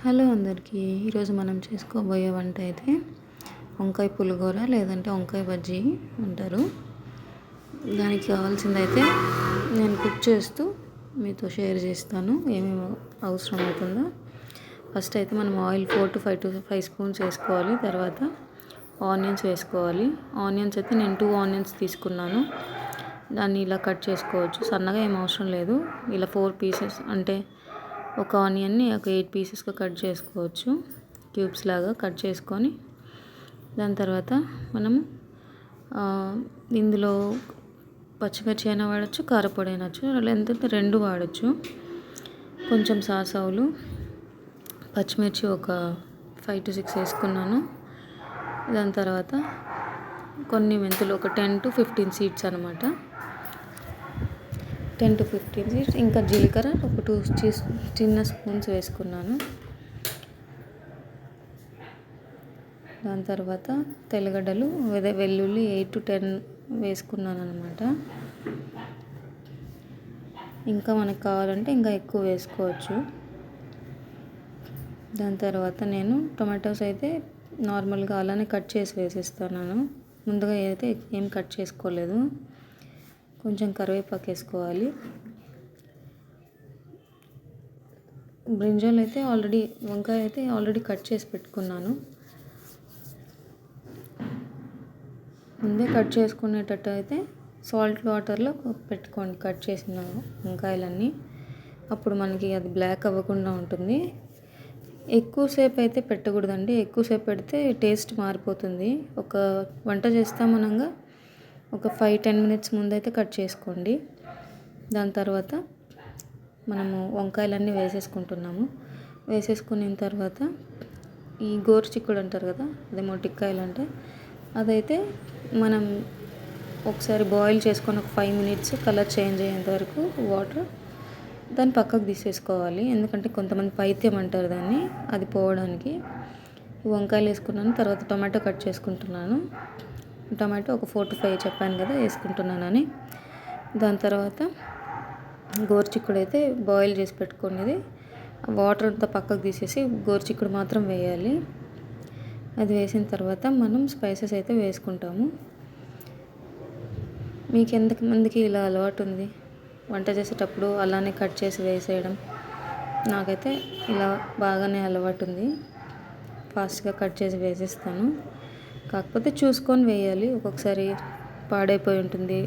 Hello అందరికీ. ఈరోజు మనం చేసుకోబోయే వంట అయితే వంకాయ పులిహోర లేదంటే వంకాయ బజ్జీ అంటారు. దానికి కావాల్సిందైతే నేను కుక్ చేస్తూ మీతో షేర్ చేస్తాను ఏమేమి అవసరం అవుతుందో. ఫస్ట్ అయితే మనం ఆయిల్ 4 to 5 స్పూన్స్ వేసుకోవాలి. తర్వాత ఆనియన్స్ వేసుకోవాలి. ఆనియన్స్ అయితే నేను 2 ఆనియన్స్ తీసుకున్నాను. దాన్ని ఇలా కట్ చేసుకోవచ్చు, సన్నగా ఏం అవసరం లేదు. ఇలా 4 పీసెస్ అంటే ఒక ఆనియన్ని ఒక 8 పీసెస్గా కట్ చేసుకోవచ్చు. క్యూబ్స్ లాగా కట్ చేసుకొని దాని తర్వాత మనం ఇందులో పచ్చిమిర్చి అయినా వాడచ్చు, కారపొడి అయినా లేదంటే 2 వాడచ్చు. కొంచెం సాసవులు, పచ్చిమిర్చి ఒక 5 to 6 వేసుకున్నాను. దాని తర్వాత కొన్ని మెంతులు ఒక 10 to 15 సీడ్స్ అనమాట. 10 to 15 సీడ్స్. ఇంకా జీలకర్ర ఒక 2 చిన్న స్పూన్స్ వేసుకున్నాను. దాని తర్వాత తెల్లగడ్డలు, వెల్లుల్లి 8 to 10 వేసుకున్నాను అనమాట. ఇంకా మనకు కావాలంటే ఇంకా ఎక్కువ వేసుకోవచ్చు. దాని తర్వాత నేను టొమాటోస్ అయితే నార్మల్గా అలానే కట్ చేసి వేసేస్తున్నాను. ముందుగా అయితే ఏం కట్ చేసుకోలేదు. కొంచెం కరివేపాకు వేసుకోవాలి. బ్రింజాల్ అయితే వంకాయ అయితే ఆల్రెడీ కట్ చేసి పెట్టుకున్నాను. ముందే కట్ చేసుకునేటట్టు అయితే సాల్ట్ వాటర్లో పెట్టుకోండి కట్ చేసిన వంకాయలన్నీ. అప్పుడు మనకి అది బ్లాక్ అవ్వకుండా ఉంటుంది. ఎక్కువసేపు అయితే పెట్టకూడదండి. ఎక్కువసేపు పెడితే టేస్ట్ మారిపోతుంది. ఒక వంట చేస్తామనగా ఒక 5-10 minutes ముందైతే కట్ చేసుకోండి. దాని తర్వాత మనము వంకాయలన్నీ వేసేసుకుంటున్నాము. వేసేసుకున్న తర్వాత ఈ గోరుచిక్కుడు అంటారు కదా, అదే మొట్టికాయలు అంటే, అదైతే మనం ఒకసారి బాయిల్ చేసుకొని ఒక 5 minutes కలర్ చేంజ్ అయ్యేంత వరకు వాటర్ దాన్ని పక్కకు తీసేసుకోవాలి. ఎందుకంటే కొంతమంది పైత్యం అంటారు దాన్ని, అది పోవడానికి. వంకాయలు వేసుకున్నాను. తర్వాత టొమాటో కట్ చేసుకుంటున్నాను. టమాటో ఒక 4 to 5 చెప్పాను కదా వేసుకుంటున్నానని. దాని తర్వాత గోరుచిక్కుడు అయితే బాయిల్ చేసి పెట్టుకునేది వాటర్ అంతా పక్కకు తీసేసి గోరుచిక్కుడు మాత్రం వేయాలి. అది వేసిన తర్వాత మనం స్పైసెస్ అయితే వేసుకుంటాము. మీకు ఎంతమందికి ఇలా అలవాటు ఉంది వంట చేసేటప్పుడు అలానే కట్ చేసి వేసేయడం? నాకైతే ఇలా బాగానే అలవాటు ఉంది. ఫాస్ట్గా కట్ చేసి వేసేస్తాను. కాకపోతే చూసుకొని వేయాలి, ఒక్కొక్కసారి పాడైపోయి ఉంటుంది.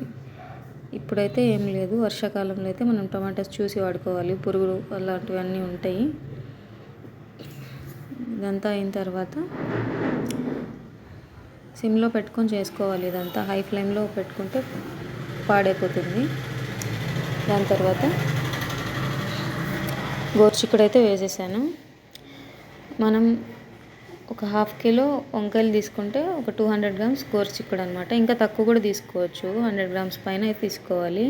ఇప్పుడైతే ఏం లేదు, వర్షాకాలంలో అయితే మనం టమాటాస్ చూసి వాడుకోవాలి, పురుగులు అలాంటివన్నీ ఉంటాయి. ఇదంతా అయిన తర్వాత సిమ్లో పెట్టుకొని చేసుకోవాలి. ఇదంతా హై ఫ్లేమ్లో పెట్టుకుంటే పాడైపోతుంది. దాని తర్వాత గోరుచిక్కుడు అయితే వేసేసాను. మనం ఒక 1/2 kilo వంకాయలు తీసుకుంటే ఒక 200 grams గోరుచిక్కుడు అనమాట. ఇంకా తక్కువ కూడా తీసుకోవచ్చు, 100 grams పైన అయితే తీసుకోవాలి.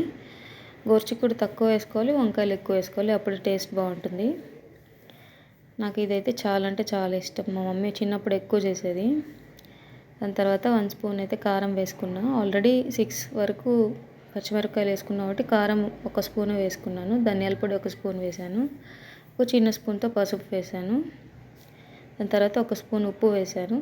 గోరుచిక్కుడు తక్కువ వేసుకోవాలి, వంకాయలు ఎక్కువ వేసుకోవాలి, అప్పుడు టేస్ట్ బాగుంటుంది. నాకు ఇదైతే చాలా అంటే చాలా ఇష్టం. మా మమ్మీ చిన్నప్పుడు ఎక్కువ చేసేది. దాని తర్వాత 1 స్పూన్ అయితే కారం వేసుకున్నా. ఆల్రెడీ 6 వరకు పచ్చిమిరపకాయలు వేసుకున్నా కాబట్టి కారం 1 స్పూన్ వేసుకున్నాను. ధనియాల పొడి 1 స్పూన్ వేసాను. ఒక చిన్న స్పూన్తో పసుపు వేసాను. దాని తర్వాత 1 స్పూన్ ఉప్పు వేసాను.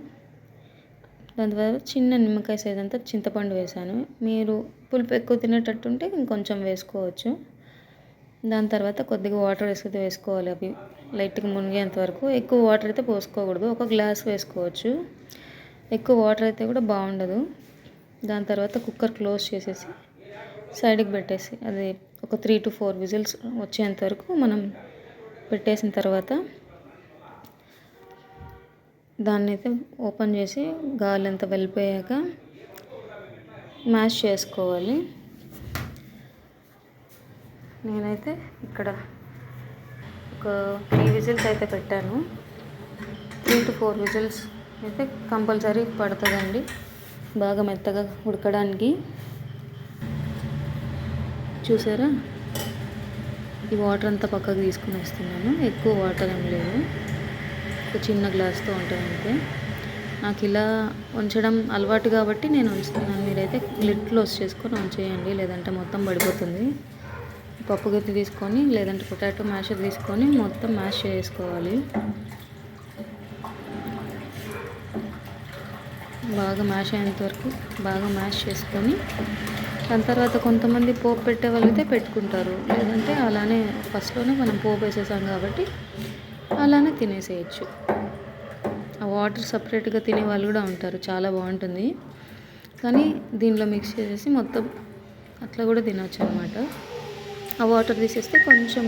దాని తర్వాత చిన్న నిమ్మకాయ సైజ్ అంతా చింతపండు వేసాను. మీరు పులుపు ఎక్కువ తినేటట్టుంటే ఇంకొంచెం వేసుకోవచ్చు. దాని తర్వాత కొద్దిగా వాటర్ వేసుకోవాలి, అవి లైట్గా మునిగేంత వరకు. ఎక్కువ వాటర్ అయితే పోసుకోకూడదు, 1 గ్లాస్ వేసుకోవచ్చు. ఎక్కువ వాటర్ అయితే కూడా బాగుండదు. దాని తర్వాత కుక్కర్ క్లోజ్ చేసేసి సైడ్కి పెట్టేసి అది ఒక 3 to 4 విజిల్స్ వచ్చేంత వరకు మనం పెట్టేసిన తర్వాత దాన్ని అయితే ఓపెన్ చేసి గాలి అంతా వెళ్ళిపోయాక మ్యాష్ చేసుకోవాలి. నేనైతే ఇక్కడ ఒక 3 విజిల్స్ అయితే పెట్టాను. 3 to 4 విజిల్స్ అయితే కంపల్సరీ పడుతుందండి, బాగా మెత్తగా ఉడకడానికి. చూసారా, ఈ వాటర్ అంతా పక్కకు తీసుకుని వస్తున్నాను. ఎక్కువ వాటర్ ఏం లేదు, ఒక చిన్న గ్లాస్తో ఉంటుంది అంతే. నాకు ఇలా ఉంచడం అలవాటు కాబట్టి నేను ఉంచుతున్నాను. మీరైతే లిడ్ క్లోజ్ చేసుకొని ఉంచేయండి, లేదంటే మొత్తం పడిపోతుంది. పప్పు గుత్తి తీసుకొని లేదంటే పొటాటో మ్యాషర్ తీసుకొని మొత్తం మ్యాష్ చేసుకోవాలి. బాగా మ్యాష్ అయ్యేంత వరకు బాగా మ్యాష్ చేసుకొని దాని తర్వాత కొంతమంది పోపు పెట్టే వాళ్ళైతే పెట్టుకుంటారు, లేదంటే అలానే ఫస్ట్లోనే మనం పోపు వేసేసాం కాబట్టి అలానే తినేసేయచ్చు. ఆ వాటర్ సపరేట్గా తినే వాళ్ళు కూడా ఉంటారు, చాలా బాగుంటుంది. కానీ దీనిలో మిక్స్ చేసేసి మొత్తం అట్లా కూడా తినవచ్చు అనమాట. ఆ వాటర్ తీసేస్తే కొంచెం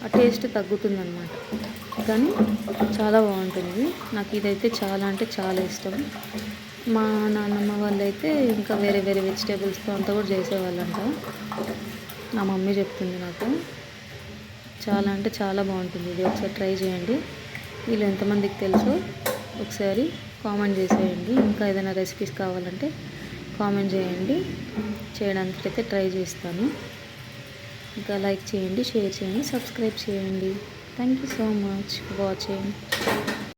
ఆ టేస్ట్ తగ్గుతుంది అనమాట, కానీ చాలా బాగుంటుంది. నాకు ఇదైతే చాలా అంటే చాలా ఇష్టం. మా నాన్నమ్మ వాళ్ళైతే ఇంకా వేరే వేరే వెజిటేబుల్స్తో అంతా కూడా చేసేవాళ్ళంట. నా మమ్మీ చెప్తుంది నాకు. చాలా అంటే చాలా బాగుంటుంది ఇది, ఒకసారి ట్రై చేయండి. వీళ్ళు ఎంతమందికి తెలుసో ఒకసారి కామెంట్ చేసేయండి. ఇంకా ఏదైనా రెసిపీస్ కావాలంటే కామెంట్ చేయండి, చేయడానికైతే ట్రై చేస్తాను. ఇంకా లైక్ చేయండి, షేర్ చేయండి, సబ్స్క్రైబ్ చేయండి. Thank you so much for watching.